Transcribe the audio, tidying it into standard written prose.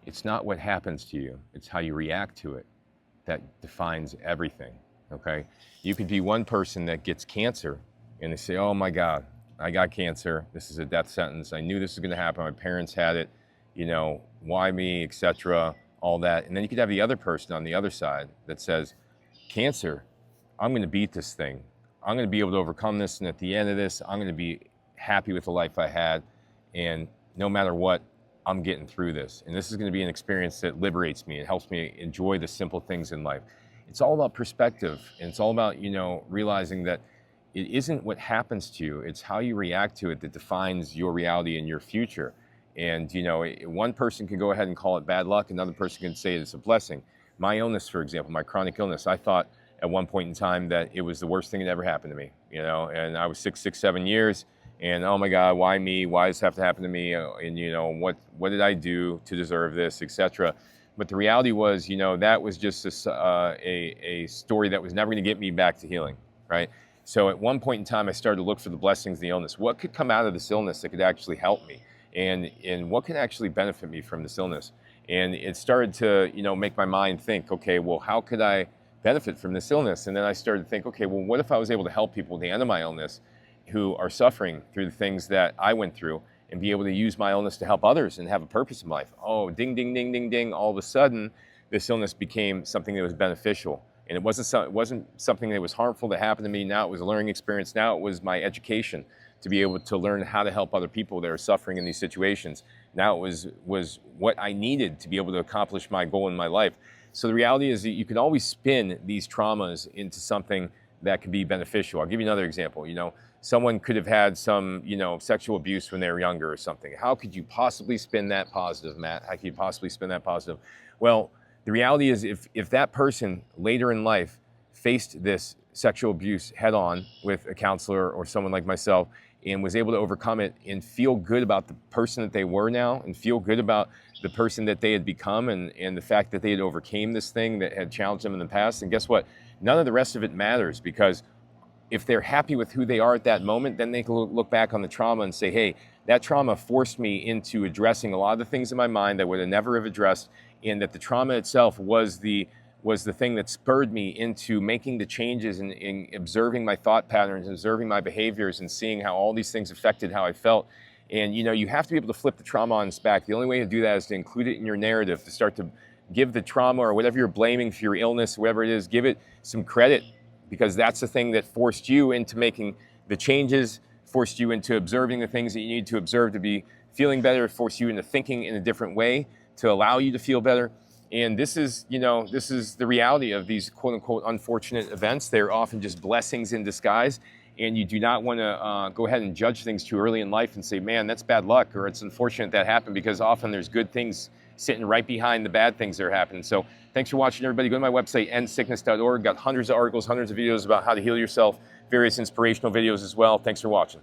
It's not what happens to you, it's how you react to it that defines everything, okay? You could be one person that gets cancer and they say, oh my God, I got cancer, this is a death sentence, I knew this was gonna happen, my parents had it, you know, why me, etc., all that. And then you could have the other person on the other side that says, cancer, I'm gonna beat this thing. I'm gonna be able to overcome this, and at the end of this, I'm gonna be happy with the life I had, and no matter what, I'm getting through this. And this is gonna be an experience that liberates me. It helps me enjoy the simple things in life. It's all about perspective, and it's all about, you know, realizing that it isn't what happens to you, it's how you react to it that defines your reality and your future. And, you know, one person can go ahead and call it bad luck, another person can say it's a blessing. My illness, for example, my chronic illness, I thought at one point in time that it was the worst thing that ever happened to me, you know, and I was sick 7 years, and oh my God, why me? Why does this have to happen to me? And, you know, what did I do to deserve this, etc. But the reality was, you know, that was just a story that was never going to get me back to healing, right? So at one point in time, I started to look for the blessings of the illness. What could come out of this illness that could actually help me? And what could actually benefit me from this illness? And it started to, you know, make my mind think, okay, well, how could I benefit from this illness? And then I started to think, okay, well, what if I was able to help people at the end of my illness who are suffering through the things that I went through, and be able to use my illness to help others and have a purpose in life? Oh, ding, ding, ding, ding, ding. All of a sudden, this illness became something that was beneficial. And it wasn't something that was harmful that happened to me. Now it was a learning experience. Now it was my education to be able to learn how to help other people that are suffering in these situations. Now it was what I needed to be able to accomplish my goal in my life. So the reality is that you can always spin these traumas into something that can be beneficial. I'll give you another example. You know, someone could have had some, you know, sexual abuse when they were younger or something. How could you possibly spin that positive, Matt? How could you possibly spin that positive? Well, the reality is if that person later in life faced this sexual abuse head on with a counselor or someone like myself, and was able to overcome it and feel good about the person that they were now, and feel good about the person that they had become, and the fact that they had overcame this thing that had challenged them in the past. And guess what? None of the rest of it matters, because if they're happy with who they are at that moment, then they can look back on the trauma and say, hey, that trauma forced me into addressing a lot of the things in my mind that I would have never have addressed, and that the trauma itself was the thing that spurred me into making the changes and observing my thought patterns, observing my behaviors, and seeing how all these things affected how I felt. And, you know, you have to be able to flip the trauma on its back. The only way to do that is to include it in your narrative, to start to give the trauma or whatever you're blaming for your illness, whatever it is, give it some credit, because that's the thing that forced you into making the changes, forced you into observing the things that you need to observe to be feeling better, forced you into thinking in a different way to allow you to feel better. And this is, you know, this is the reality of these quote unquote unfortunate events. They're often just blessings in disguise. And you do not want to go ahead and judge things too early in life and say, man, that's bad luck, or it's unfortunate that happened, because often there's good things sitting right behind the bad things that are happening. So thanks for watching, everybody. Go to my website, endsickness.org. Got hundreds of articles, hundreds of videos about how to heal yourself, various inspirational videos as well. Thanks for watching.